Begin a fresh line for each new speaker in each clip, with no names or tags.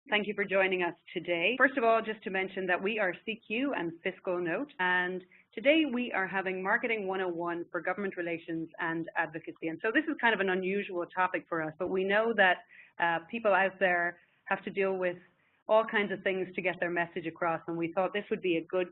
Thank you for joining us today. First of all, just to mention that we are CQ and Fiscal Note, and today we are having Marketing 101 for Government Relations and Advocacy. And so this is kind of an unusual topic for us, but we know that people out there have to deal with all kinds of things to get their message across, and we thought this would be a good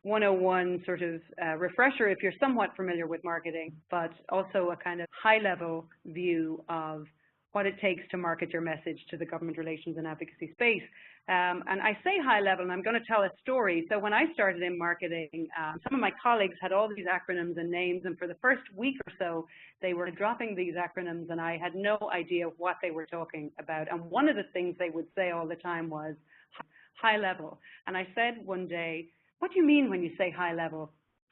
101 sort of refresher if you're somewhat familiar with marketing, but also a kind of high-level view of what it takes to market your message to the government relations and advocacy space. And I say high level, and I'm going to tell a story. So when I started in marketing, some of my colleagues had all these acronyms and names, and for the first week or so, they were dropping these acronyms, and I had no idea what they were talking about. And one of the things they would say all the time was high level. And I said one day, what do you mean when you say high level?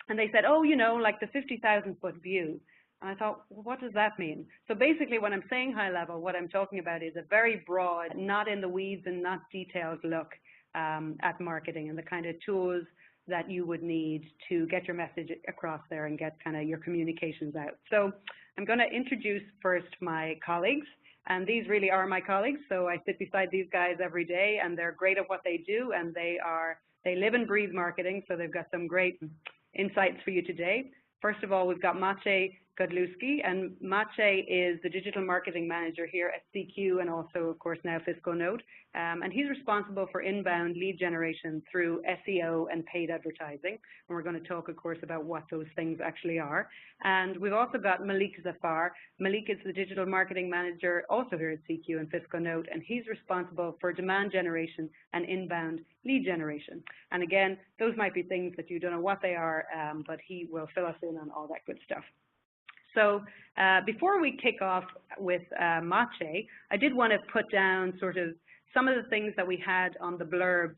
And they said, oh, you know, like the 50,000-foot view. And I thought, well, what does that mean? So basically, when I'm saying high level, what I'm talking about is a very broad, not in the weeds and not detailed look at marketing and the kind of tools that you would need to get your message across there and get kind of your communications out. So I'm going to introduce first my colleagues, and these really are my colleagues. So I sit beside these guys every day, and they're great at what they do, and they live and breathe marketing, so they've got some great insights for you today. First of all, we've got Maciej Godlewski, and Maciej is the digital marketing manager here at CQ and also, of course, now Fiscal Note. And he's responsible for inbound lead generation through SEO and paid advertising. And we're going to talk, of course, about what those things actually are. And we've also got Malik Zafar. Malik is the digital marketing manager also here at CQ and Fiscal Note, and he's responsible for demand generation and inbound lead generation. And again, those might be things that you don't know what they are, but he will fill us in on all that good stuff. So before we kick off with Maciej, I did want to put down sort of some of the things that we had on the blurbs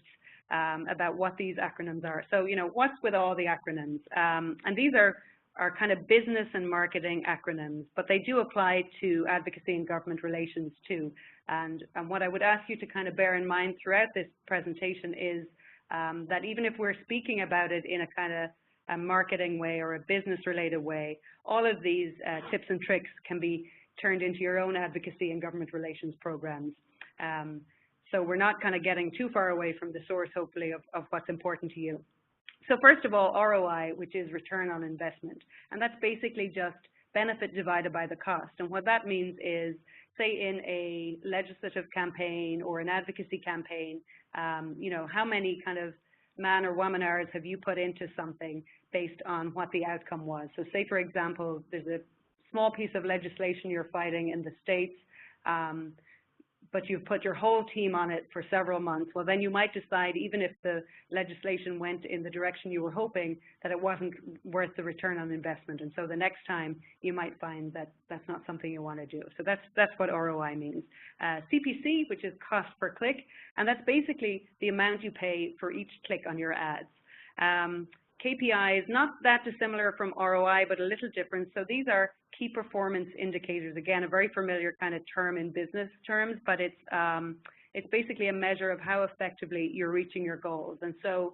about what these acronyms are. So, you know, what's with all the acronyms? And these are kind of business and marketing acronyms, but they do apply to advocacy and government relations too. And what I would ask you to kind of bear in mind throughout this presentation is that even if we're speaking about it in a kind of a marketing way or a business-related way, all of these tips and tricks can be turned into your own advocacy and government relations programs. So we're not kind of getting too far away from the source, hopefully, of what's important to you. So first of all, ROI, which is return on investment. And that's basically just benefit divided by the cost. And what that means is, say in a legislative campaign or an advocacy campaign, you know, how many kind of man or woman hours have you put into something based on what the outcome was? So say, for example, there's a small piece of legislation you're fighting in the States, but you've put your whole team on it for several months. Well, then you might decide, even if the legislation went in the direction you were hoping, that it wasn't worth the return on investment. And so the next time you might find that that's not something you want to do. So that's what ROI means. CPC, which is cost per click, and that's basically the amount you pay for each click on your ads. KPI is not that dissimilar from ROI, but a little different. So these are key performance indicators. Again, a very familiar kind of term in business terms, but it's basically a measure of how effectively you're reaching your goals. And so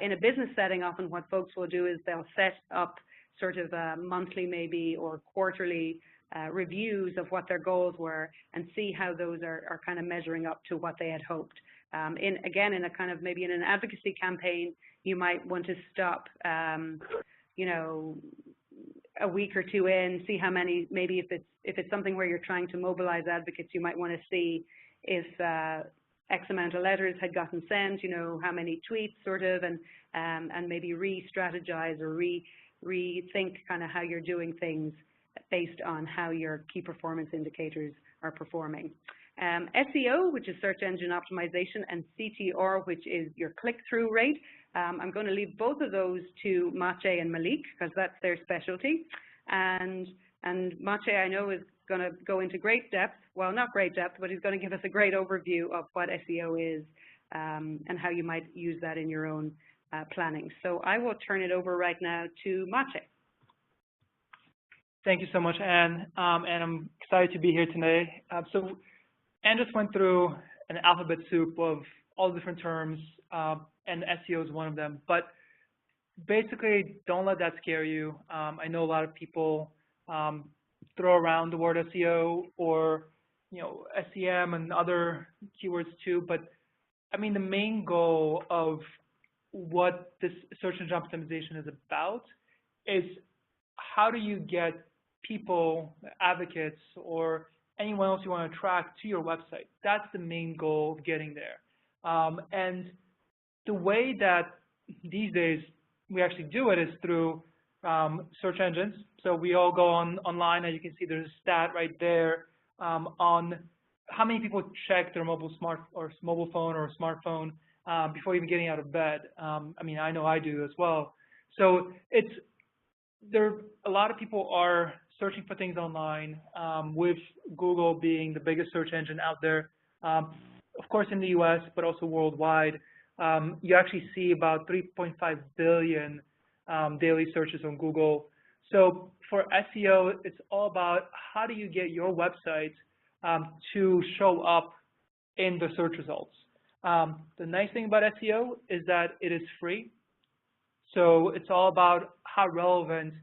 in a business setting, often what folks will do is they'll set up sort of monthly maybe or quarterly reviews of what their goals were and see how those are kind of measuring up to what they had hoped. Again, in a kind of maybe in an advocacy campaign, you might want to stop, you know, a week or two in, see how many, maybe if it's something where you're trying to mobilize advocates, you might want to see if X amount of letters had gotten sent, you know, how many tweets sort of, and maybe re-strategize or rethink kind of how you're doing things based on how your key performance indicators are performing. SEO, which is search engine optimization, and CTR, which is your click-through rate. I'm going to leave both of those to Maciej and Malik because that's their specialty. And Maciej, I know, is going to go into great depth. Well, not great depth, but he's going to give us a great overview of what SEO is and how you might use that in your own planning. So I will turn it over right now to Maciej.
Thank you so much, Anne, and I'm excited to be here today. So Anne just went through an alphabet soup of all the different terms, and SEO is one of them. But basically, don't let that scare you. I know a lot of people throw around the word SEO or SEM and other keywords too, but I mean, the main goal of what this search engine optimization is about is how do you get people, advocates, or anyone else you want to attract to your website. That's the main goal of getting there. And the way that these days we actually do it is through search engines. So we all go online, and you can see there's a stat right there on how many people check their mobile phone or smartphone before even getting out of bed. I mean, I know I do as well. So a lot of people are searching for things online, with Google being the biggest search engine out there. Of course, in the U.S., but also worldwide, you actually see about 3.5 billion daily searches on Google. So for SEO, it's all about how do you get your website to show up in the search results. The nice thing about SEO is that it is free. So it's all about how relevant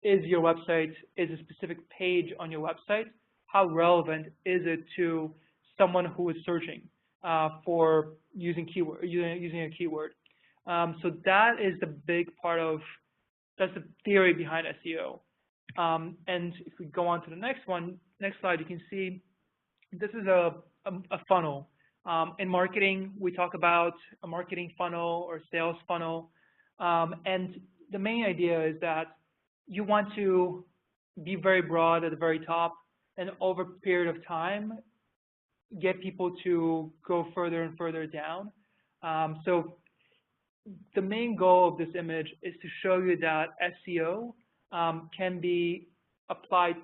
is your website, is a specific page on your website, how relevant is it to someone who is searching for using a keyword. So that is the big part of, that's the theory behind SEO. And if we go on to the next slide, you can see this is a funnel. In marketing, we talk about a marketing funnel or sales funnel. And the main idea is that you want to be very broad at the very top, and over a period of time, get people to go further and further down. So the main goal of this image is to show you that SEO can be applied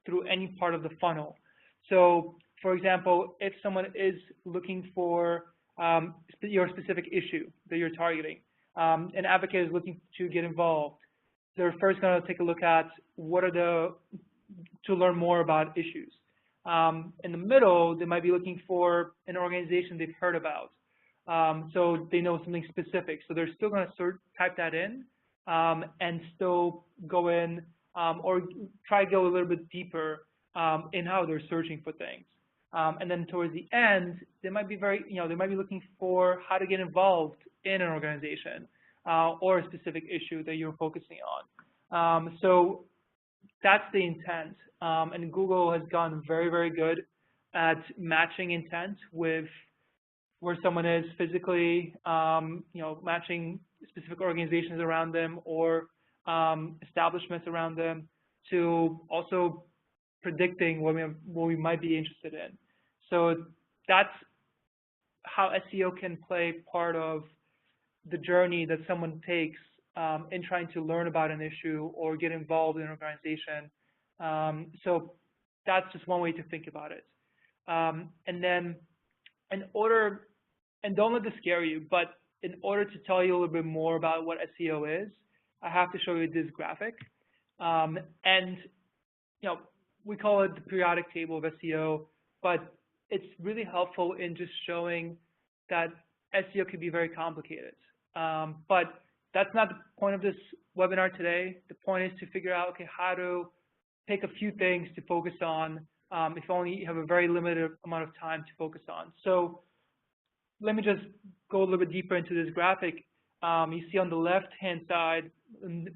through any part of the funnel. So, for example, if someone is looking for your specific issue that you're targeting, an advocate is looking to get involved, they're first going to take a look at to learn more about issues. In the middle, they might be looking for an organization they've heard about. So they know something specific. So they're still going to type that in and still go in or try to go a little bit deeper in how they're searching for things. And then towards the end, they might be they might be looking for how to get involved in an organization or a specific issue that you're focusing on. So that's the intent. And Google has gotten very, very good at matching intent with where someone is physically, matching specific organizations around them or establishments around them, to also predicting what we might be interested in. So that's how SEO can play part of the journey that someone takes in trying to learn about an issue or get involved in an organization. So that's just one way to think about it. And then don't let this scare you, but in order to tell you a little bit more about what SEO is, I have to show you this graphic. And we call it the periodic table of SEO, but it's really helpful in just showing that SEO can be very complicated. But that's not the point of this webinar today. The point is to figure out, okay, how to pick a few things to focus on if only you have a very limited amount of time to focus on. So let me just go a little bit deeper into this graphic. You see on the left-hand side and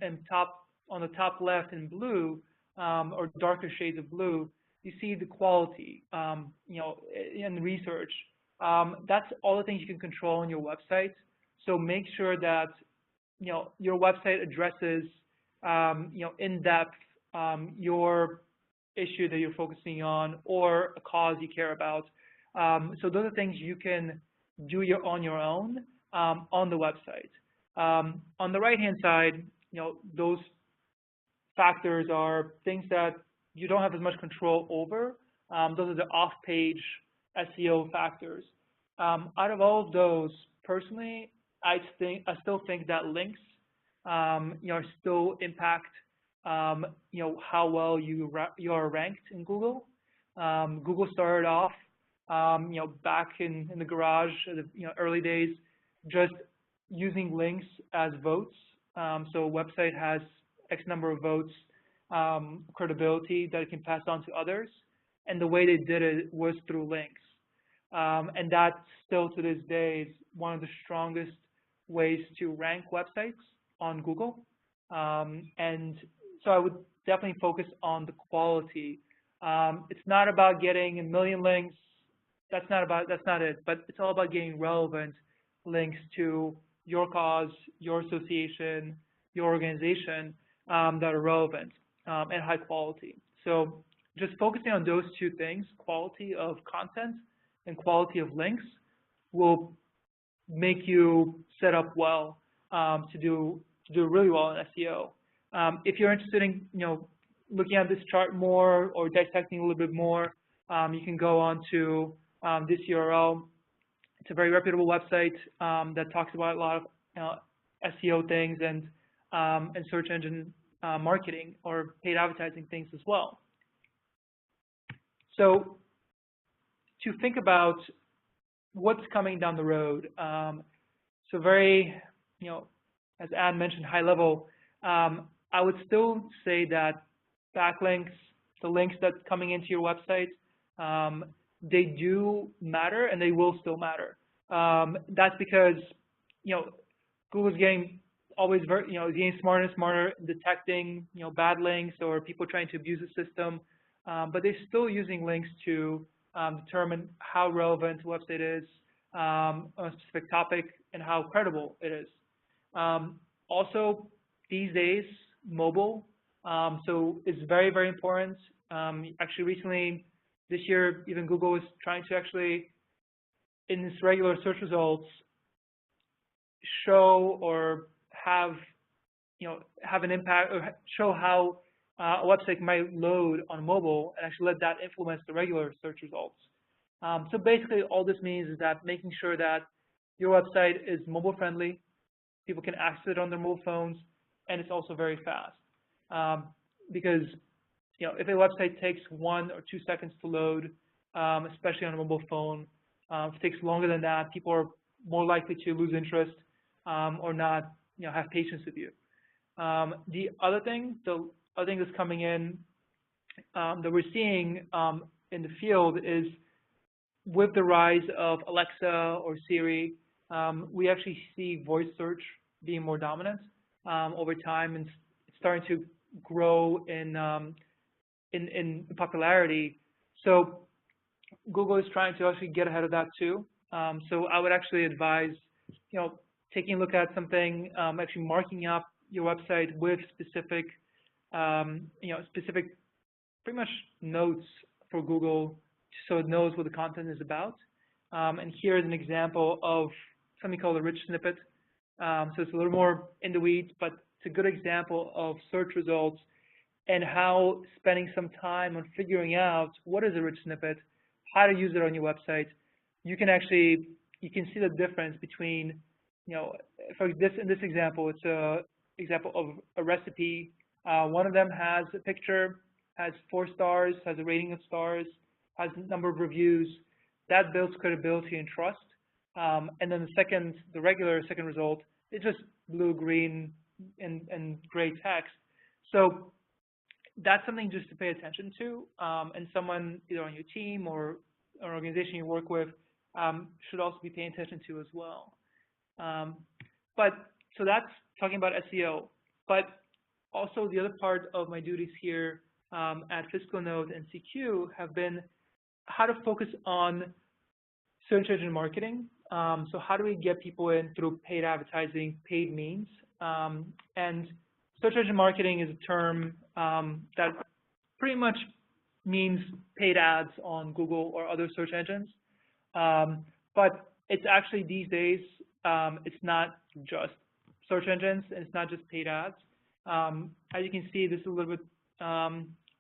on the top left in blue, or darker shades of blue, you see the quality, in research. That's all the things you can control on your website. So make sure that, your website addresses, in depth, your issue that you're focusing on or a cause you care about. So those are things you can do on your own on the website. On the right-hand side, those factors are things that you don't have as much control over. Those are the off-page SEO factors. Out of all of those, personally, I still think that links, still impact, how well you are ranked in Google. Google started off, back in the garage, early days, just using links as votes. So a website has X number of votes, credibility that it can pass on to others. and the way they did it was through links. And that still to this day is one of the strongest ways to rank websites on Google. And so I would definitely focus on the quality. It's not about getting a million links. That's not it. But it's all about getting relevant links to your cause, your association, your organization that are relevant and high quality. So just focusing on those two things, quality of content and quality of links, will make you set up well to do really well in SEO. If you're interested in looking at this chart more or dissecting a little bit more, you can go on to this URL. It's a very reputable website that talks about a lot of SEO things and search engine marketing or paid advertising things as well. So to think about what's coming down the road, so very, as Anne mentioned, high level, I would still say that backlinks, the links that's coming into your website, they do matter and they will still matter. That's because, Google's getting getting smarter and smarter detecting, bad links or people trying to abuse the system, but they're still using links to determine how relevant a website is on a specific topic and how credible it is. Also, these days, mobile, so it's very, very important. Actually, recently, this year, even Google is trying to actually, in its regular search results, show or have an impact or show how a website might load on mobile and actually let that influence the regular search results. So basically, all this means is that making sure that your website is mobile friendly, people can access it on their mobile phones, and it's also very fast. Because if a website takes 1 or 2 seconds to load, especially on a mobile phone, if it takes longer than that, people are more likely to lose interest or not have patience with you. The other thing that's coming in that we're seeing in the field is with the rise of Alexa or Siri, we actually see voice search being more dominant over time, and it's starting to grow in popularity. So Google is trying to actually get ahead of that too. So I would actually advise, taking a look at something, actually marking up your website with specific, specific pretty much notes for Google so it knows what the content is about. And here is an example of something called a rich snippet. So it's a little more in the weeds, but it's a good example of search results and how spending some time on figuring out what is a rich snippet, how to use it on your website. You can see the difference between, in this example, it's a example of a recipe. One of them has a picture, has 4 stars, has a rating of stars, has a number of reviews. That builds credibility and trust. And then the regular second result, it's just blue, green, and gray text. So that's something just to pay attention to. And someone either on your team or an organization you work with should also be paying attention to as well. So that's talking about SEO. But also the other part of my duties here at Fiscal Note and CQ have been how to focus on search engine marketing. So how do we get people in through paid advertising, paid means? And search engine marketing is a term that pretty much means paid ads on Google or other search engines. But it's actually these days, it's not just search engines, and it's not just paid ads. As you can see, this is a little bit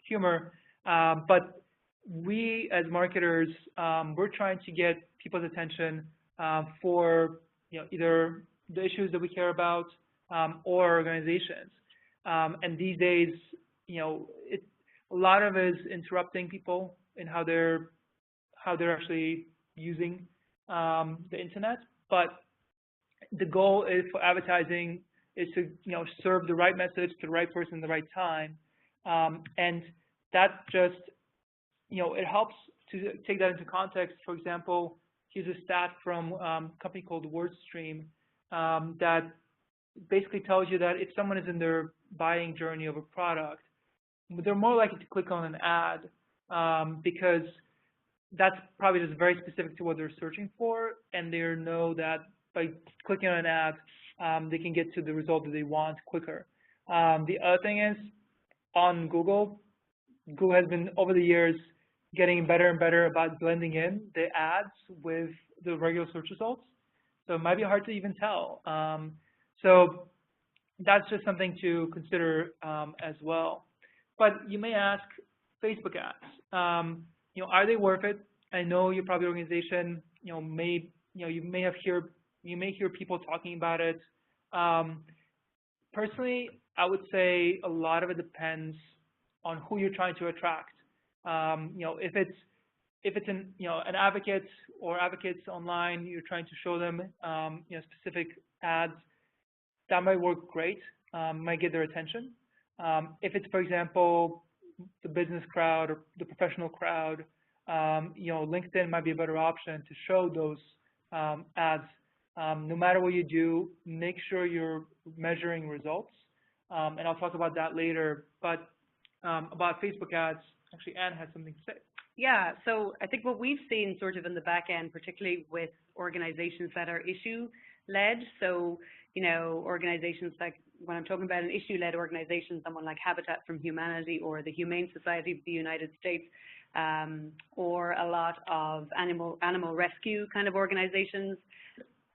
humor, but we as marketers, we're trying to get people's attention for either the issues that we care about or organizations. And these days, a lot of it is interrupting people in how they're actually using the internet. But the goal is for advertising is to serve the right message to the right person at the right time, and that just it helps to take that into context. For example, here's a stat from a company called WordStream that basically tells you that if someone is in their buying journey of a product, they're more likely to click on an ad because that's probably just very specific to what they're searching for, and they know that by clicking on an ad, they can get to the result that they want quicker. The other thing is, on Google has been, over the years, getting better and better about blending in the ads with the regular search results. So it might be hard to even tell. So that's just something to consider as well. But you may ask, Facebook ads, are they worth it? I know your probably organization, you may hear people talking about it. Personally, I would say a lot of it depends on who you're trying to attract. If it's an advocate or advocates online, you're trying to show them specific ads, that might work great, might get their attention. If it's, for example, the business crowd or the professional crowd, LinkedIn might be a better option to show those ads. No matter what you do, make sure you're measuring results. And I'll talk about that later. But about Facebook ads, actually, Anne has something to say.
Yeah, so I think what we've seen sort of in the back end, particularly with organizations that are issue-led, so, organizations like, when I'm talking about an issue-led organization, someone like Habitat for Humanity or the Humane Society of the United States, or a lot of animal rescue kind of organizations,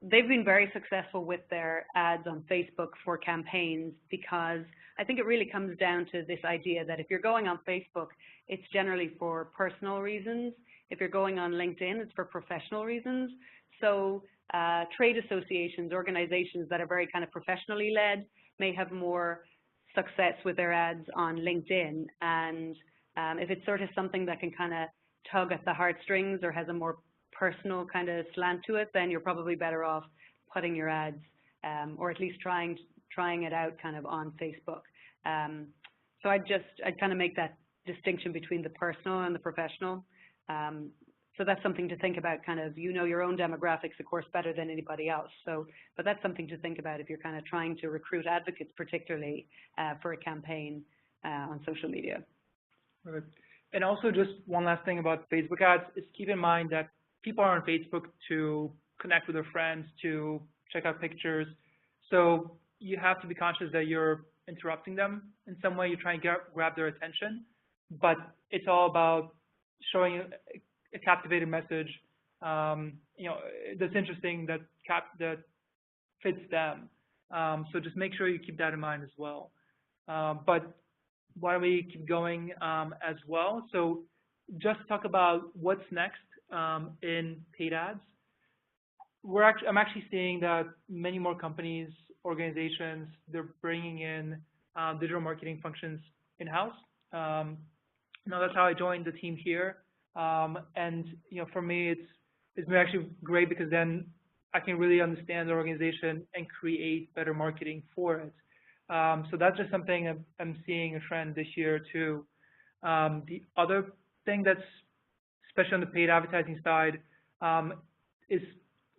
they've been very successful with their ads on Facebook for campaigns, because I think it really comes down to this idea that if you're going on Facebook, it's generally for personal reasons. If you're going on LinkedIn, it's for professional reasons. So trade associations, organizations that are very kind of professionally led may have more success with their ads on LinkedIn. And if it's sort of something that can kind of tug at the heartstrings or has a more personal kind of slant to it, then you're probably better off putting your ads or at least trying it out kind of on Facebook. So I'd kind of make that distinction between the personal and the professional. So that's something to think about, kind of, your own demographics, of course, better than anybody else. So, but that's something to think about if you're kind of trying to recruit advocates, particularly for a campaign on social media.
Right. And also, just one last thing about Facebook ads is keep in mind that people are on Facebook to connect with their friends, to check out pictures. So you have to be conscious that you're interrupting them in some way. You're trying to grab their attention, but it's all about showing a captivating message, that's interesting, that fits them. So just make sure you keep that in mind as well. But why don't we keep going as well? So just talk about what's next in paid ads. I'm actually seeing that many more companies, organizations, they're bringing in digital marketing functions in-house. Now that's how I joined the team here. And for me, it's been actually great, because then I can really understand the organization and create better marketing for it. So that's just something I'm seeing a trend this year too. The other thing that's, especially on the paid advertising side, is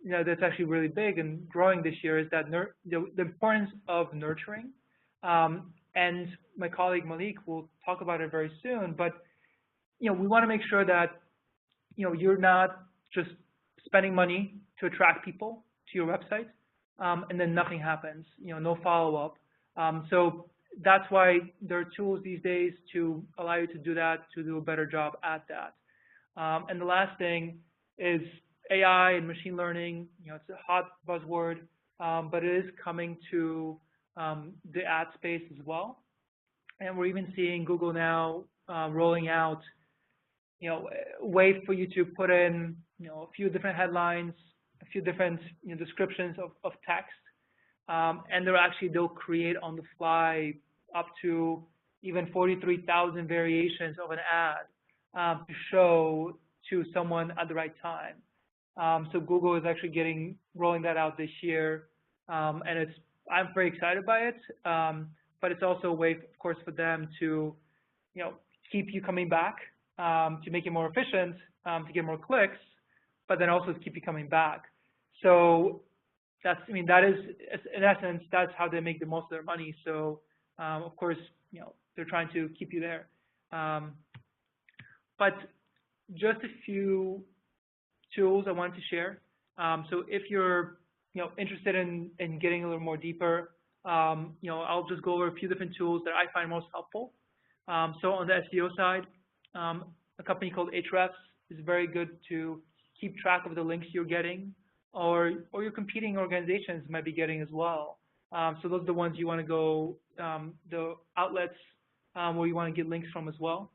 that's actually really big and growing this year, is that the importance of nurturing. And my colleague Malik will talk about it very soon. But we want to make sure that you're not just spending money to attract people to your website, and then nothing happens. No follow-up. So that's why there are tools these days to allow you to do that, to do a better job at that. And the last thing is AI and machine learning. It's a hot buzzword, but it is coming to the ad space as well. And we're even seeing Google now rolling out, ways for you to put in, a few different headlines, a few different descriptions of text, and they'll create on the fly up to even 43,000 variations of an ad to show to someone at the right time. So Google is actually rolling that out this year, and I'm very excited by it. But it's also a way, of course, for them to, keep you coming back to make it more efficient, to get more clicks, but then also to keep you coming back. So that is, in essence, that's how they make the most of their money. So, of course, they're trying to keep you there. But just a few tools I wanted to share. So if you're, interested in getting a little more deeper, I'll just go over a few different tools that I find most helpful. So on the SEO side, a company called Ahrefs is very good to keep track of the links you're getting, or your competing organizations might be getting as well. So those are the ones you want to go, the outlets where you want to get links from as well.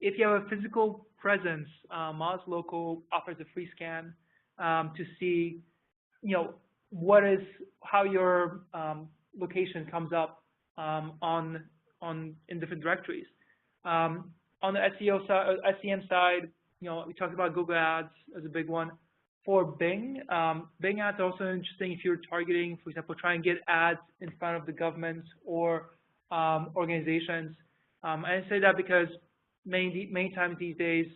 If you have a physical presence, Moz Local offers a free scan to see, how your location comes up in different directories. On the SEO side, SEM side, we talked about Google Ads as a big one. For Bing, Bing ads are also interesting if you're targeting, for example, try and get ads in front of the government or organizations. I say that because many times these days,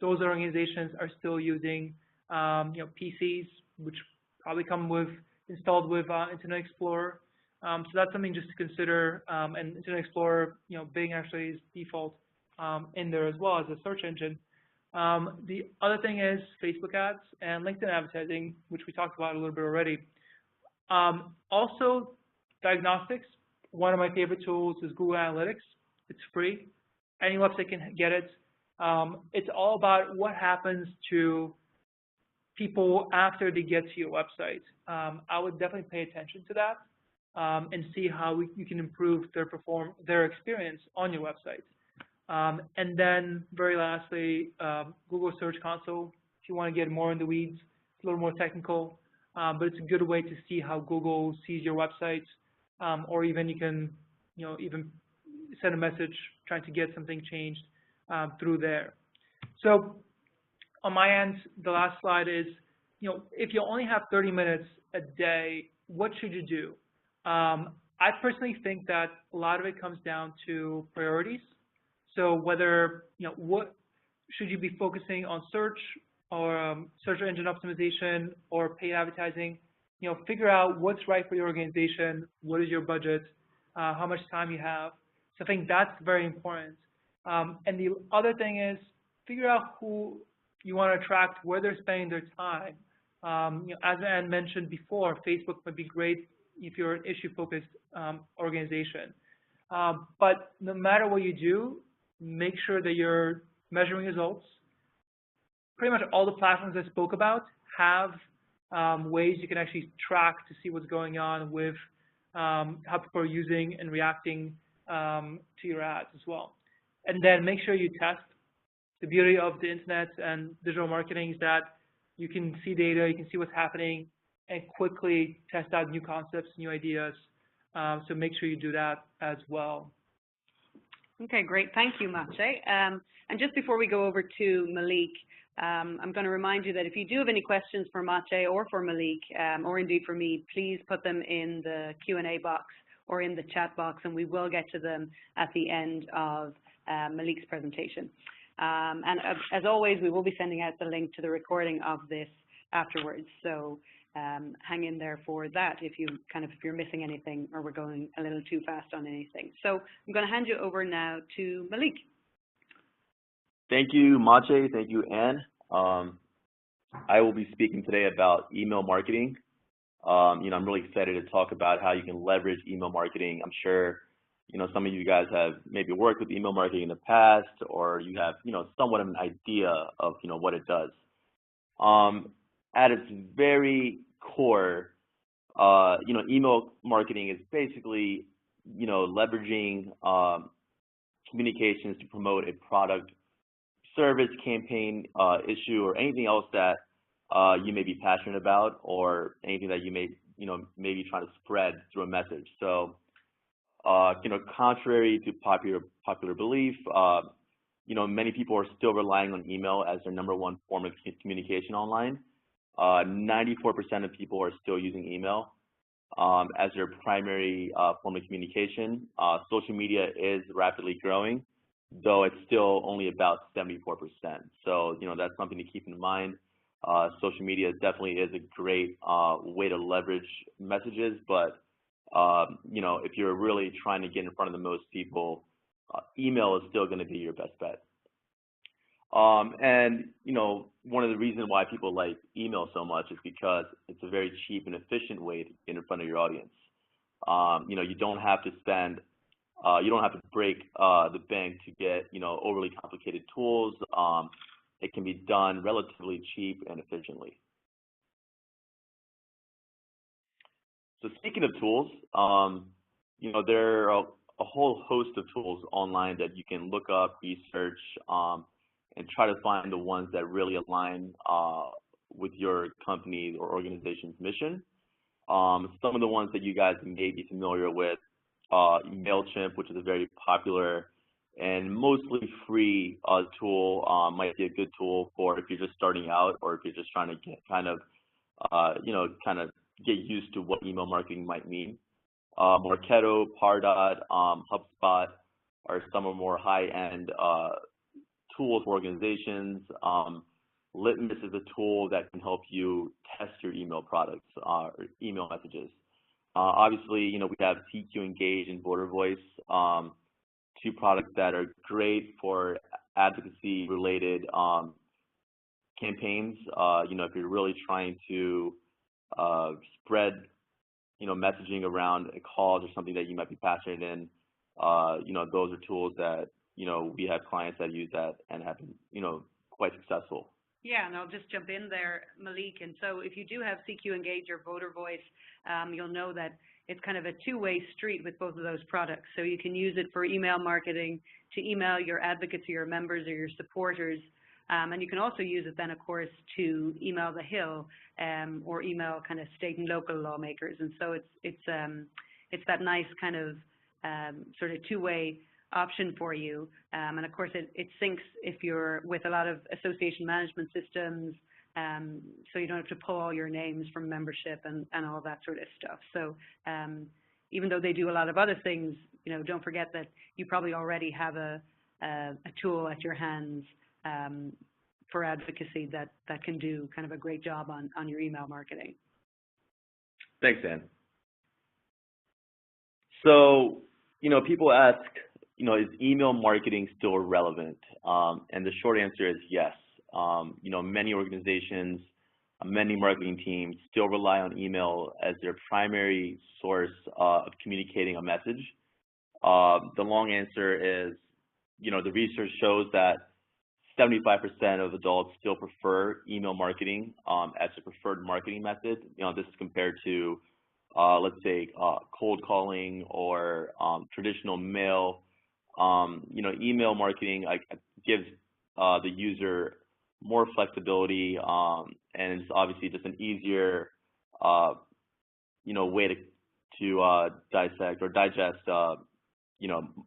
those organizations are still using PCs, which probably come installed with Internet Explorer. So that's something just to consider. And Internet Explorer, Bing actually is default in there as well as a search engine. The other thing is Facebook ads and LinkedIn advertising, which we talked about a little bit already. Also, diagnostics. One of my favorite tools is Google Analytics. It's free. Any website can get it. It's all about what happens to people after they get to your website. I would definitely pay attention to that and see how you can improve their experience on your website. And then, very lastly, Google Search Console. If you want to get more in the weeds, it's a little more technical, but it's a good way to see how Google sees your website, or even you can, even send a message trying to get something changed through there. So, on my end, the last slide is, if you only have 30 minutes a day, what should you do? I personally think that a lot of it comes down to priorities. So whether, what should you be focusing on search or search engine optimization or paid advertising? Figure out what's right for your organization, what is your budget, how much time you have. So I think that's very important. And the other thing is figure out who you want to attract, where they're spending their time. As Anne mentioned before, Facebook would be great if you're an issue-focused organization. But no matter what you do, make sure that you're measuring results. Pretty much all the platforms I spoke about have ways you can actually track to see what's going on with how people are using and reacting to your ads as well. And then make sure you test. The beauty of the internet and digital marketing is that you can see data, you can see what's happening, and quickly test out new concepts, new ideas. So make sure you do that as well.
Okay, great. Thank you, Maciej. And just before we go over to Malik, I'm going to remind you that if you do have any questions for Maciej or for Malik, or indeed for me, please put them in the Q&A box or in the chat box, and we will get to them at the end of Malik's presentation. And as always, we will be sending out the link to the recording of this afterwards. So hang in there for that if you're missing anything or we're going a little too fast on anything. So I'm going to hand you over now to Malik.
Thank you, Maciej. Thank you, Anne. I will be speaking today about email marketing. I'm really excited to talk about how you can leverage email marketing. I'm sure, some of you guys have maybe worked with email marketing in the past, or you have, somewhat of an idea of, what it does. At its very core, email marketing is basically, leveraging communications to promote a product, service, campaign, issue, or anything else that you may be passionate about, or anything that you may, maybe trying to spread through a message. So, contrary to popular belief, many people are still relying on email as their #1 form of communication online. 94% of people are still using email as their primary form of communication. Social media is rapidly growing. though it's still only about 74%. So, that's something to keep in mind. Social media definitely is a great way to leverage messages, but, if you're really trying to get in front of the most people, email is still going to be your best bet. And, one of the reasons why people like email so much is because it's a very cheap and efficient way to get in front of your audience. You don't have to spend, you don't have to break the bank to get, overly complicated tools. It can be done relatively cheap and efficiently. So speaking of tools, there are a whole host of tools online that you can look up, research, and try to find the ones that really align with your company or organization's mission. Some of the ones that you guys may be familiar with, MailChimp, which is a very popular and mostly free tool, might be a good tool for if you're just starting out or if you're just trying to get kind of get used to what email marketing might mean. Marketo, Pardot, HubSpot are some of the more high-end tools for organizations. Litmus is a tool that can help you test your email products or email messages. Obviously, we have CQ Engage and Border Voice, two products that are great for advocacy-related campaigns. If you're really trying to spread, messaging around a cause or something that you might be passionate in, those are tools that, we have clients that use that and have been, quite successful.
Yeah, and I'll just jump in there, Malik. And so if you do have CQ Engage or Voter Voice, you'll know that it's kind of a two-way street with both of those products. So you can use it for email marketing to email your advocates or your members or your supporters. And you can also use it then, of course, to email the Hill or email kind of state and local lawmakers. And so it's that nice kind of sort of two-way option for you. And of course, it syncs if you're with a lot of association management systems, so you don't have to pull all your names from membership and all that sort of stuff. So even though they do a lot of other things, don't forget that you probably already have a tool at your hands for advocacy that can do kind of a great job on your email marketing.
Thanks, Ann. So, people ask, is email marketing still relevant? And the short answer is yes. Many organizations, many marketing teams still rely on email as their primary source of communicating a message. The long answer is, the research shows that 75% of adults still prefer email marketing as a preferred marketing method. This is compared to, let's say, cold calling or traditional mail. Email marketing gives the user more flexibility, and it's obviously just an easier, way to dissect or digest,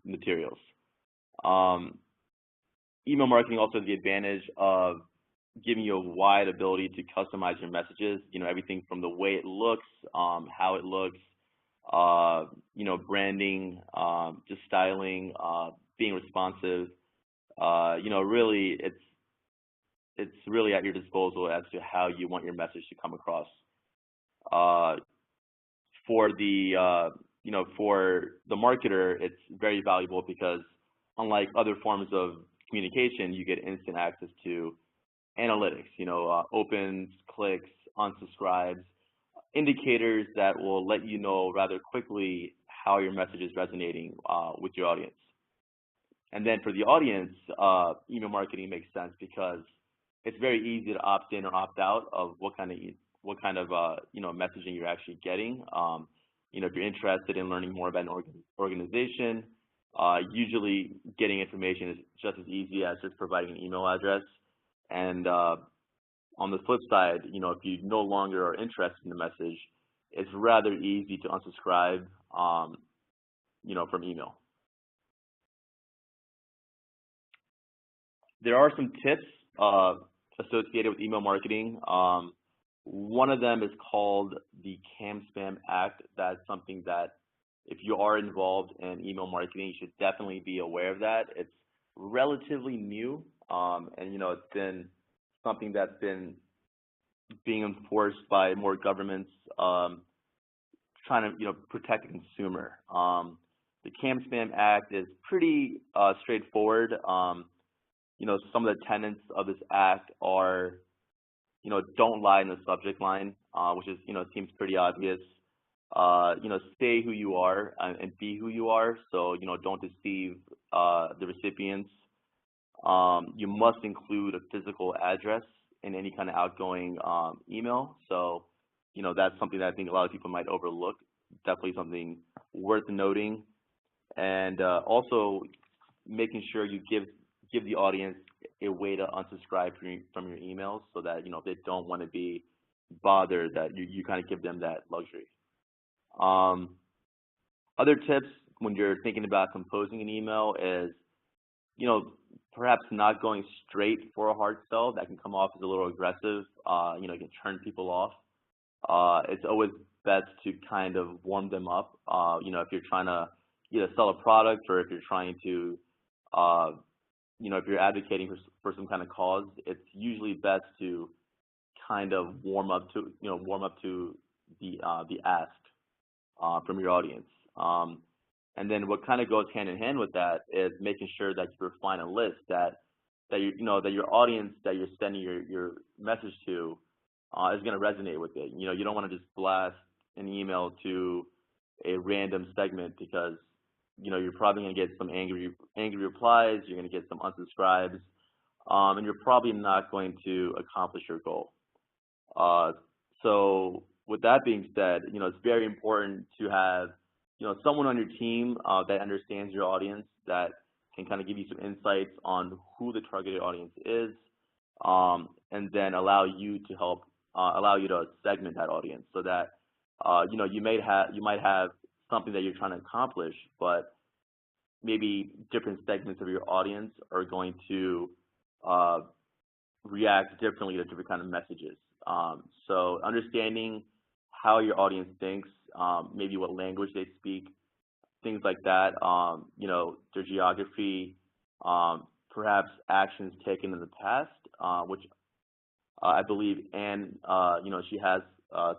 materials. Email marketing also has the advantage of giving you a wide ability to customize your messages. Everything from the way it looks, how it looks, branding, just styling, being responsive. Really, it's really at your disposal as to how you want your message to come across. For the marketer, it's very valuable because unlike other forms of communication, you get instant access to analytics, opens, clicks, unsubscribes, indicators that will let you know rather quickly how your message is resonating with your audience. And then for the audience, email marketing makes sense because it's very easy to opt in or opt out of what kind of messaging you're actually getting. If you're interested in learning more about an organization, usually getting information is just as easy as just providing an email address. And on the flip side, if you no longer are interested in the message, it's rather easy to unsubscribe, from email. There are some tips associated with email marketing. One of them is called the CAN-SPAM Act. That's something that if you are involved in email marketing, you should definitely be aware of that. It's relatively new, and it's been something that's been being enforced by more governments trying to protect the consumer. The Spam Act is pretty straightforward. Some of the tenets of this act are don't lie in the subject line, which is seems pretty obvious. Stay who you are and be who you are. So don't deceive the recipients. You must include a physical address in any kind of outgoing email. So that's something that I think a lot of people might overlook. Definitely something worth noting. And also making sure you give the audience a way to unsubscribe from your emails, so that if they don't want to be bothered, that you kind of give them that luxury. Other tips when you're thinking about composing an email is perhaps not going straight for a hard sell. That can come off as a little aggressive. It can turn people off. It's always best to kind of warm them up. If you're trying to either sell a product, or if you're trying to if you're advocating for some kind of cause, it's usually best to kind of warm up to the ask from your audience. And then what kind of goes hand in hand with that is making sure that you refine a list that your audience that you're sending your message to is going to resonate with it. You don't want to just blast an email to a random segment, because you're probably going to get some angry replies, you're going to get some unsubscribes, and you're probably not going to accomplish your goal. So with that being said, it's very important to have someone on your team that understands your audience, that can kind of give you some insights on who the targeted audience is, and then allow you to segment that audience, so that you might have something that you're trying to accomplish, but maybe different segments of your audience are going to react differently to different kind of messages. So understanding how your audience thinks, maybe what language they speak, things like that, their geography, perhaps actions taken in the past, which I believe Anne, she has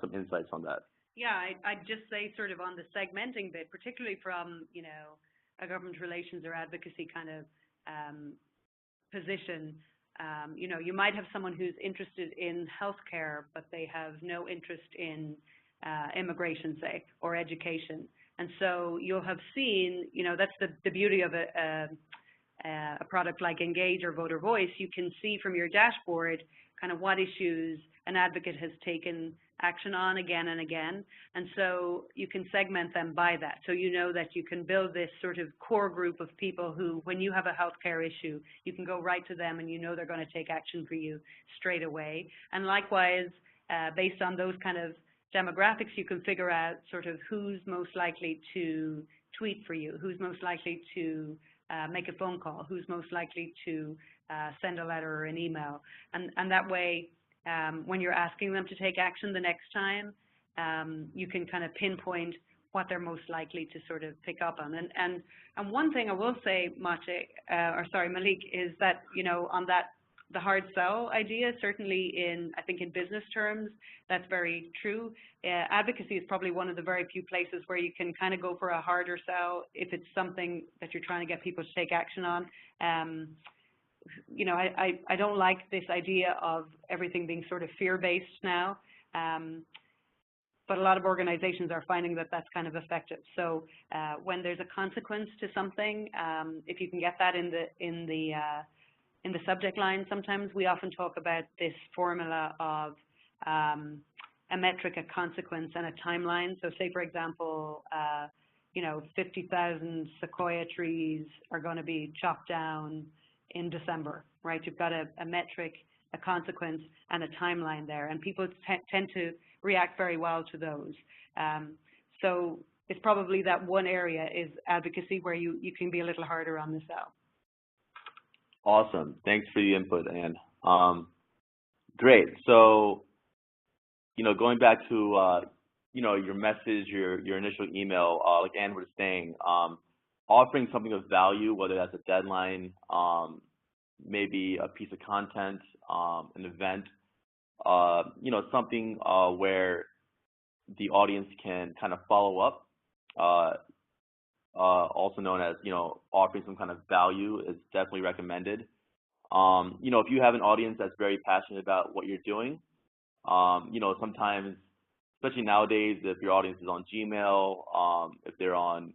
some insights on that.
Yeah, I'd just say sort of on the segmenting bit, particularly from, a government relations or advocacy kind of position. You might have someone who's interested in healthcare, but they have no interest in immigration, say, or education. And so you'll have seen, that's the beauty of a product like Engage or Voter Voice. You can see from your dashboard kind of what issues an advocate has taken action on again and again, and so you can segment them by that. So that you can build this sort of core group of people who, when you have a healthcare issue, you can go right to them and they're going to take action for you straight away. And likewise, based on those kind of demographics, you can figure out sort of who's most likely to tweet for you, who's most likely to make a phone call, who's most likely to send a letter or an email. And that way, when you're asking them to take action the next time, you can kind of pinpoint what they're most likely to sort of pick up on. And one thing I will say, Malik, is that, on the hard sell idea, certainly I think in business terms, that's very true. Advocacy is probably one of the very few places where you can kind of go for a harder sell if it's something that you're trying to get people to take action on. I don't like this idea of everything being sort of fear-based now, but a lot of organizations are finding that that's kind of effective. So when there's a consequence to something, if you can get that in the subject line, sometimes we often talk about this formula of a metric, a consequence, and a timeline. So say, for example, 50,000 sequoia trees are going to be chopped down in December, right? You've got a metric, a consequence, and a timeline there, and people tend to react very well to those. So it's probably that one area is advocacy where you can be a little harder on the sell.
Awesome. Thanks for the input, Anne. Great. So, going back to, your message, your initial email, like Anne was saying, offering something of value, whether that's a deadline, maybe a piece of content, an event, something where the audience can kind of follow up, also known as, offering some kind of value is definitely recommended. If you have an audience that's very passionate about what you're doing, sometimes, especially nowadays, if your audience is on Gmail, if they're on,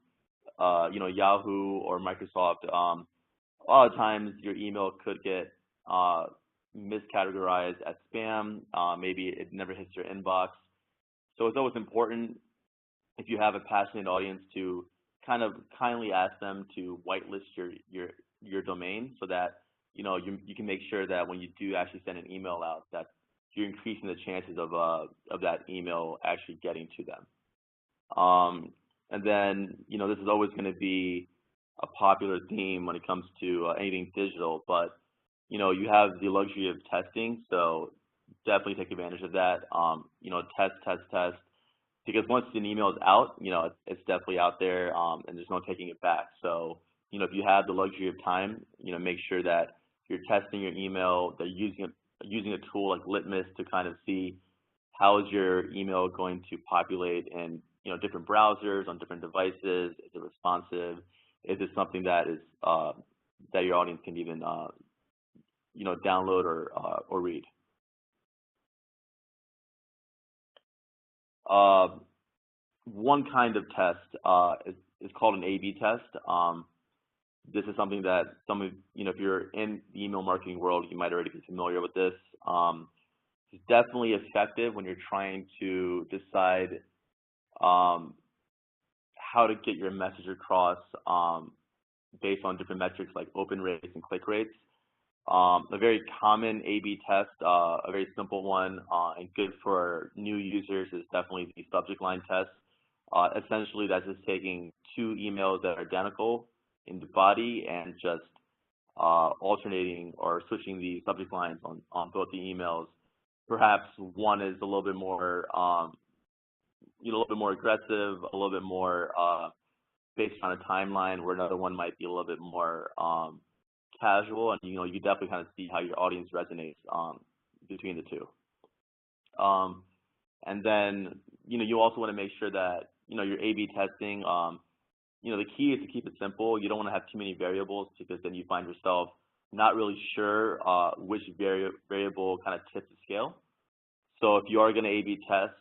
Yahoo or Microsoft, a lot of times your email could get miscategorized as spam. Maybe it never hits your inbox. So it's always important, if you have a passionate audience, to kind of kindly ask them to whitelist your domain, so that you can make sure that when you do actually send an email out, that you're increasing the chances of that email actually getting to them. And then this is always going to be a popular theme when it comes to anything digital, but you have the luxury of testing, so definitely take advantage of that. Test, because once an email is out, it's definitely out there, and there's no taking it back. So if you have the luxury of time, make sure that you're testing your email, that you're using a tool like Litmus to kind of see how is your email going to populate in different browsers, on different devices. Is it responsive? Is it something that is that your audience can even download or read? One kind of test is called an A/B test. This is something that some of, if you're in the email marketing world, you might already be familiar with this. It's definitely effective when you're trying to decide how to get your message across based on different metrics like open rates and click rates. A very common A/B test, a very simple one, and good for new users, is definitely the subject line test. Essentially, that's just taking two emails that are identical in the body and just alternating or switching the subject lines on both the emails. Perhaps one is a little bit more, a little bit more aggressive, a little bit more based on a timeline, where another one might be a little bit more casual, and you definitely kind of see how your audience resonates between the two. And then you also want to make sure that your A/B testing. The key is to keep it simple. You don't want to have too many variables, because then you find yourself not really sure which variable kind of tips the scale. So if you are going to A/B test,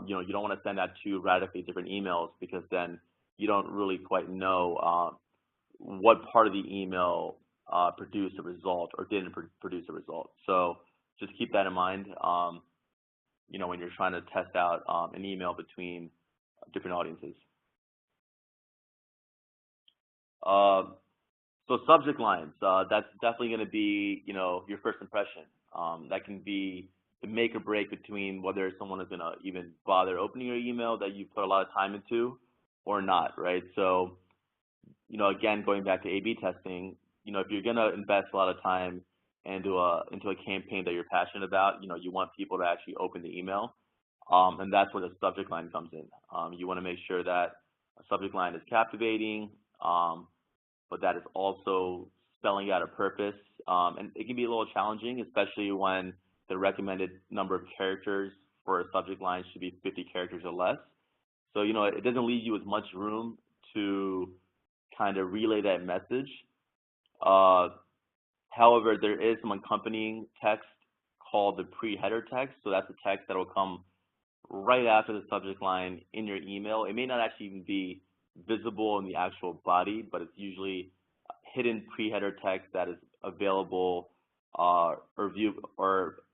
you don't want to send out two radically different emails, because then you don't really quite know what part of the email produced a result or didn't produce a result. So just keep that in mind, when you're trying to test out an email between different audiences. So subject lines, that's definitely going to be, your first impression. That can be the make or break between whether someone is going to even bother opening your email that you put a lot of time into or not, right? So, again, going back to A/B testing, if you're going to invest a lot of time into a campaign that you're passionate about, you want people to actually open the email, and that's where the subject line comes in. You want to make sure that a subject line is captivating, but that is also spelling out a purpose. And it can be a little challenging, especially when the recommended number of characters for a subject line should be 50 characters or less. So, it doesn't leave you as much room to kind of relay that message. However, there is some accompanying text called the pre-header text. So that's the text that will come right after the subject line in your email. It may not actually even be visible in the actual body, but it's usually hidden pre-header text that is available or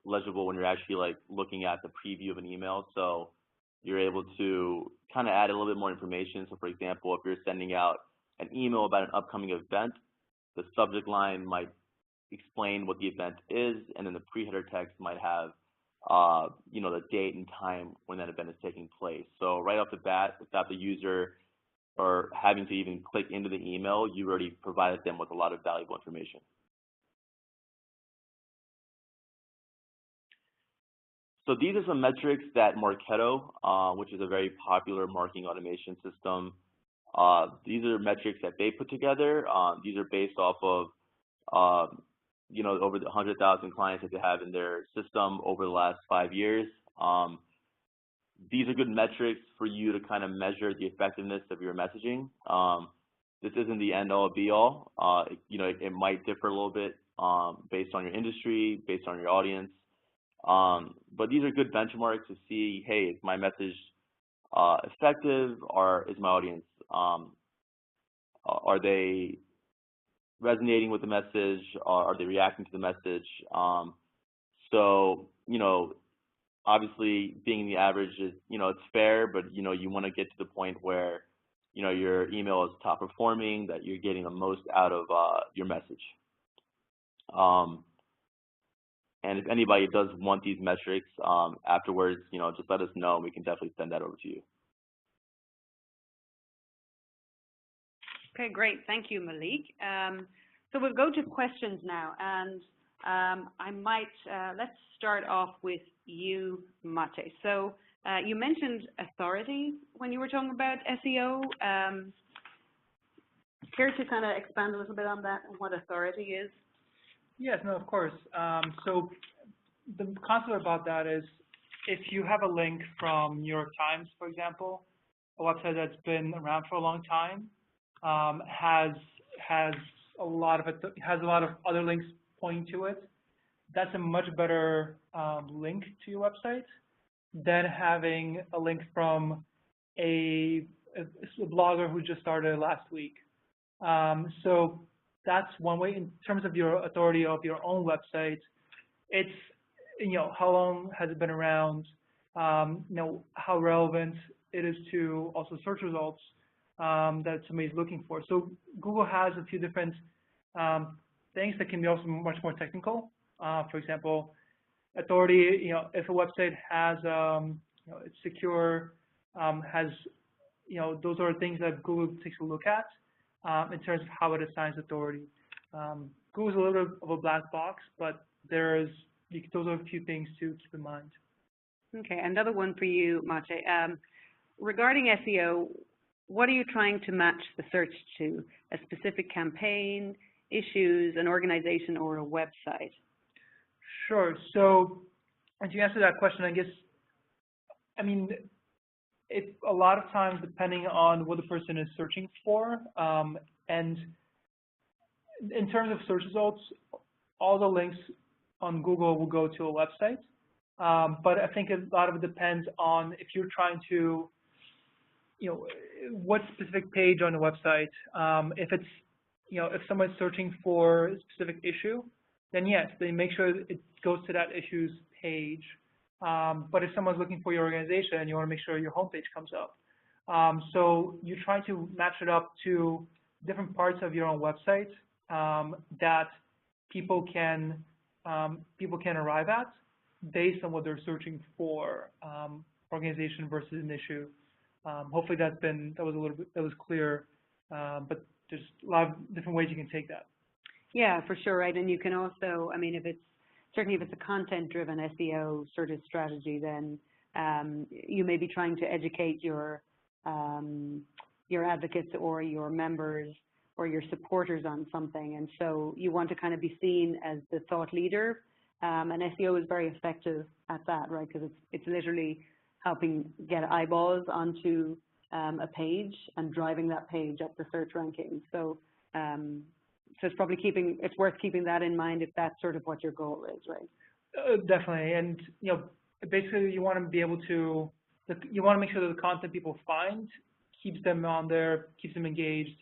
legible when you're actually looking at the preview of an email. So you're able to kind of add a little bit more information. So for example, if you're sending out an email about an upcoming event, the subject line might explain what the event is, and then the pre-header text might have the date and time when that event is taking place. So right off the bat, without the user or having to even click into the email, you already provided them with a lot of valuable information. So these are some metrics that Marketo, which is a very popular marketing automation system, These are metrics that they put together. These are based off of, over the 100,000 clients that they have in their system over the last 5 years. These are good metrics for you to kind of measure the effectiveness of your messaging. This isn't the end-all, be-all. It might differ a little bit based on your industry, based on your audience. But these are good benchmarks to see, hey, is my message effective, or is my audience, are they resonating with the message, or are they reacting to the message? So, obviously being the average is, it's fair, but, you want to get to the point where, your email is top performing, that you're getting the most out of your message. And if anybody does want these metrics afterwards, just let us know, and we can definitely send that over to you.
Okay, great. Thank you, Malik. So we'll go to questions now, and let's start off with you, Mate. So you mentioned authority when you were talking about SEO. Care to kind of expand a little bit on that and what authority is?
Yes, no, of course. So the concept about that is, if you have a link from New York Times, for example, a website that's been around for a long time, has a lot of other links pointing to it, that's a much better link to your website than having a link from a blogger who just started last week. So that's one way. In terms of your authority of your own website, it's, how long has it been around, how relevant it is to also search results that somebody's looking for. So Google has a few different things that can be also much more technical. For example, authority, if a website has, it's secure, those are things that Google takes a look at in terms of how it assigns authority. Google's a little bit of a black box, but those are a few things to keep in mind.
Okay, another one for you, Mate. Regarding SEO, what are you trying to match the search to? A specific campaign, issues, an organization, or a website?
Sure. So, to answer that question, it's a lot of times depending on what the person is searching for. And in terms of search results, all the links on Google will go to a website. But I think a lot of it depends on if you're trying to, what specific page on the website. If it's, if someone's searching for a specific issue, then yes, they make sure it goes to that issue's page. But if someone's looking for your organization, you want to make sure your homepage comes up. So you try to match it up to different parts of your own website that people can arrive at based on what they're searching for, organization versus an issue. Hopefully that was clear, but there's a lot of different ways you can take that.
Yeah, for sure, right? And you can also, if it's a content-driven SEO sort of strategy, then you may be trying to educate your advocates or your members or your supporters on something, and so you want to kind of be seen as the thought leader. And SEO is very effective at that, right? Because it's literally helping get eyeballs onto a page and driving that page up the search rankings. So it's worth keeping that in mind if that's sort of what your goal is, right?
Definitely, and basically you want to be able to, you want to make sure that the content people find keeps them on there, keeps them engaged.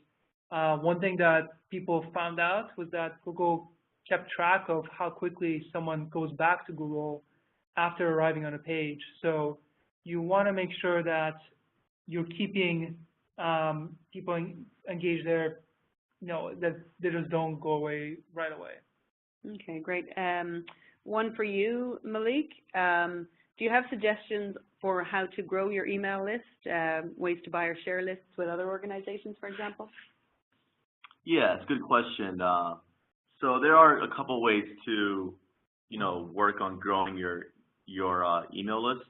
One thing that people found out was that Google kept track of how quickly someone goes back to Google after arriving on a page. So you want to make sure that you're keeping people engaged there, that they just don't go away right away.
Okay, great. One for you, Malik. Do you have suggestions for how to grow your email list, ways to buy or share lists with other organizations, for example?
Yeah, it's a good question. So there are a couple ways to, work on growing your email list.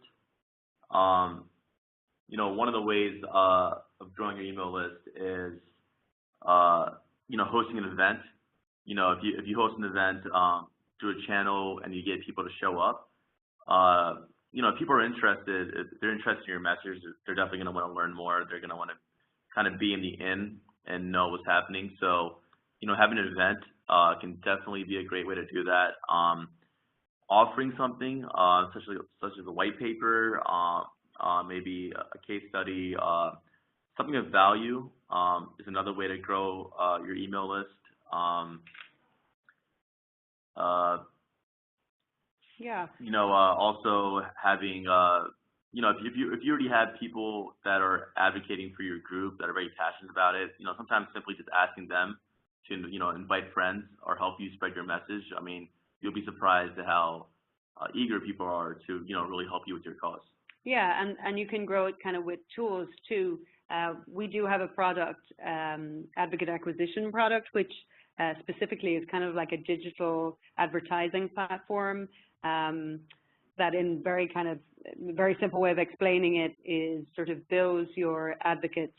one of the ways of growing your email list is, hosting an event. If you host an event through a channel and you get people to show up, if people are interested, if they're interested in your message, they're definitely going to want to learn more. They're going to want to kind of be in the in and know what's happening. So, having an event can definitely be a great way to do that. Offering something, such as a white paper, maybe a case study, something of value is another way to grow your email list.
Yeah.
Also having, if you already have people that are advocating for your group that are very passionate about it, sometimes simply just asking them to, invite friends or help you spread your message. I mean, you'll be surprised at how eager people are to, really help you with your cause.
Yeah, and you can grow it kind of with tools too. We do have a product, advocate acquisition product, which specifically is kind of like a digital advertising platform that in very simple way of explaining it is sort of bills your advocates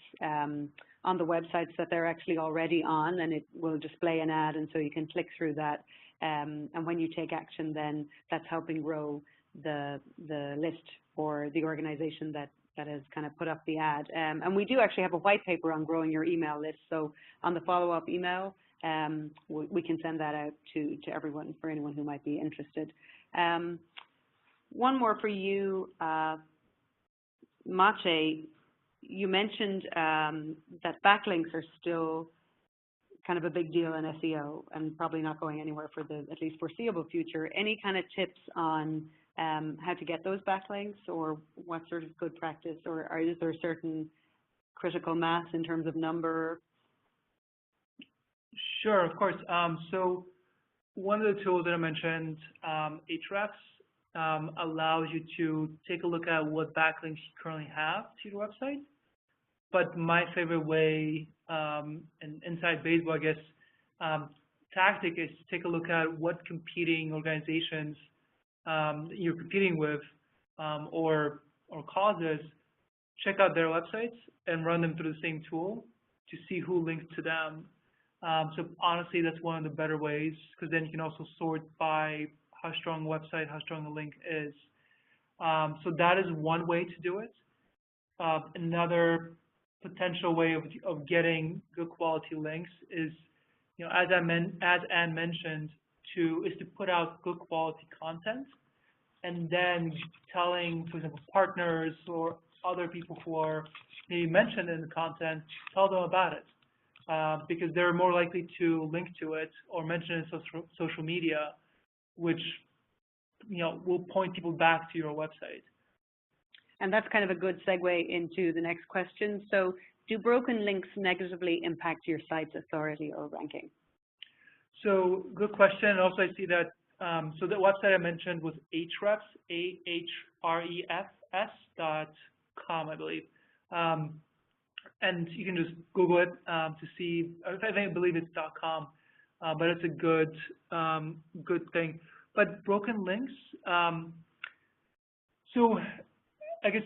on the websites that they're actually already on, and it will display an ad, and so you can click through that. And when you take action, then that's helping grow the list for the organization that has kind of put up the ad. And we do actually have a white paper on growing your email list. So on the follow-up email, we can send that out to everyone, for anyone who might be interested. One more for you, Maciej. You mentioned that backlinks are still kind of a big deal in SEO and probably not going anywhere for the at least foreseeable future. Any kind of tips on how to get those backlinks, or what sort of good practice, or is there a certain critical mass in terms of number?
Sure, of course. So one of the tools that I mentioned, Ahrefs, allows you to take a look at what backlinks you currently have to your website. But my favorite way, and inside baseball, I guess, tactic is to take a look at what competing organizations you're competing with, or causes. Check out their websites and run them through the same tool to see who links to them. So honestly, that's one of the better ways, because then you can also sort by how strong a website, how strong a link is. So that is one way to do it. Another potential way of getting good quality links is, as Anne mentioned, is to put out good quality content, and then telling, for example, partners or other people who are maybe mentioned in the content, tell them about it, because they're more likely to link to it or mention it in social media, which will point people back to your website.
And that's kind of a good segue into the next question. So, do broken links negatively impact your site's authority or ranking?
So, good question. And also, I see that, so the website I mentioned was Ahrefs, ahrefs.com, I believe. And you can just Google it to see, I believe it's .com, but it's a good thing. But broken links, so I guess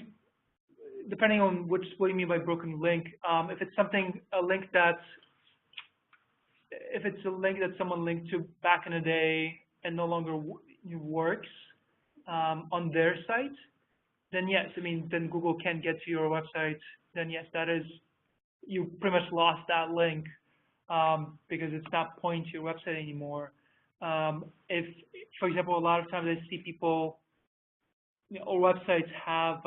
depending on what you mean by broken link, if it's a link that someone linked to back in the day and no longer works on their site, then yes, then Google can get to your website. Then yes, that is, you pretty much lost that link because it's not pointing to your website anymore. If, for example, a lot of times I see people, or websites have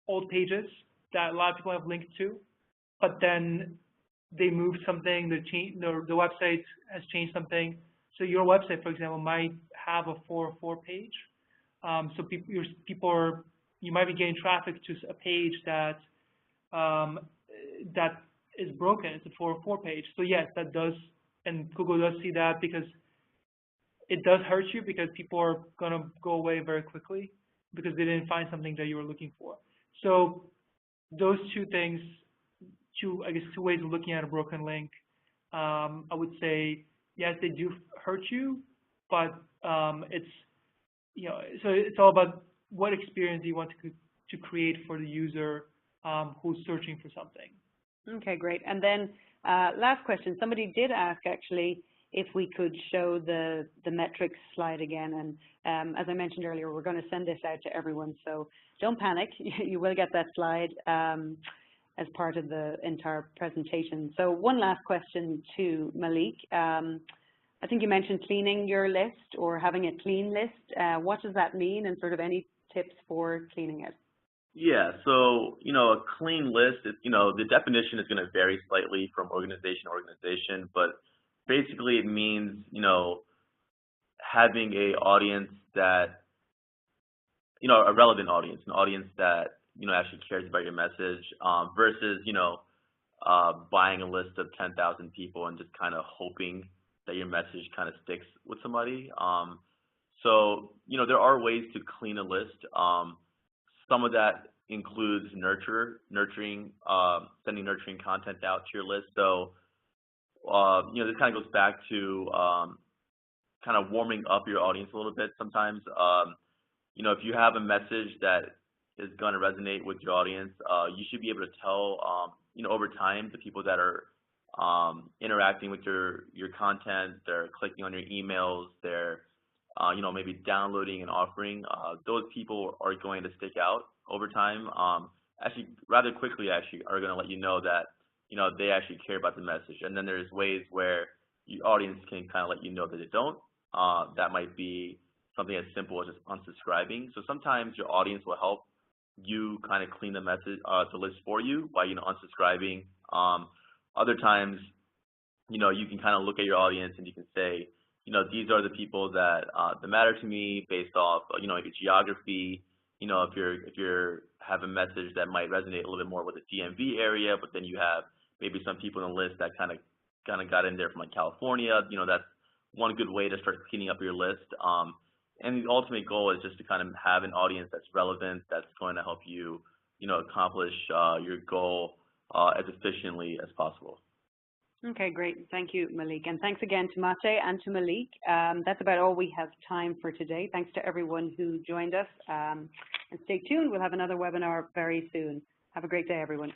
old pages that a lot of people have linked to, but then they moved something, the website has changed something. So your website, for example, might have a 404 page. So you might be getting traffic to a page that is broken. It's a 404 page. So yes, that does, and Google does see that, because it does hurt you, because people are going to go away very quickly because they didn't find something that you were looking for. So those two things, two ways of looking at a broken link. I would say, yes, they do hurt you, but it's, so it's all about what experience you want to to create for the user who's searching for something.
Okay, great. And then last question, somebody did ask actually if we could show the metrics slide again. And as I mentioned earlier, we're going to send this out to everyone, so don't panic. You will get that slide as part of the entire presentation. So one last question to Malik. I think you mentioned cleaning your list or having a clean list. What does that mean, and sort of any tips for cleaning it?
Yeah, so, a clean list, the definition is going to vary slightly from organization to organization, but basically it means, having a audience that, a relevant audience, an audience that, actually cares about your message, versus, buying a list of 10,000 people and just kind of hoping that your message kind of sticks with somebody. So, there are ways to clean a list. Some of that includes nurturing, sending nurturing content out to your list. So, this kind of goes back to kind of warming up your audience a little bit sometimes. If you have a message that is going to resonate with your audience, you should be able to tell, over time, the people that are interacting with your content, they're clicking on your emails, they're maybe downloading and offering, those people are going to stick out over time. Actually, rather quickly, are going to let you know that, they actually care about the message. And then there's ways where your audience can kind of let you know that they don't. That might be something as simple as just unsubscribing. So sometimes your audience will help you kind of clean the message, the list for you by, unsubscribing. Other times, you can kind of look at your audience and you can say, these are the people that matter to me based off, your geography. If you're have a message that might resonate a little bit more with the DMV area, but then you have maybe some people on the list that kind of got in there from like California. That's one good way to start cleaning up your list. And the ultimate goal is just to kind of have an audience that's relevant, that's going to help you, accomplish your goal as efficiently as possible.
Okay, great. Thank you, Malik. And thanks again to Maciej and to Malik. That's about all we have time for today. Thanks to everyone who joined us. And stay tuned. We'll have another webinar very soon. Have a great day, everyone.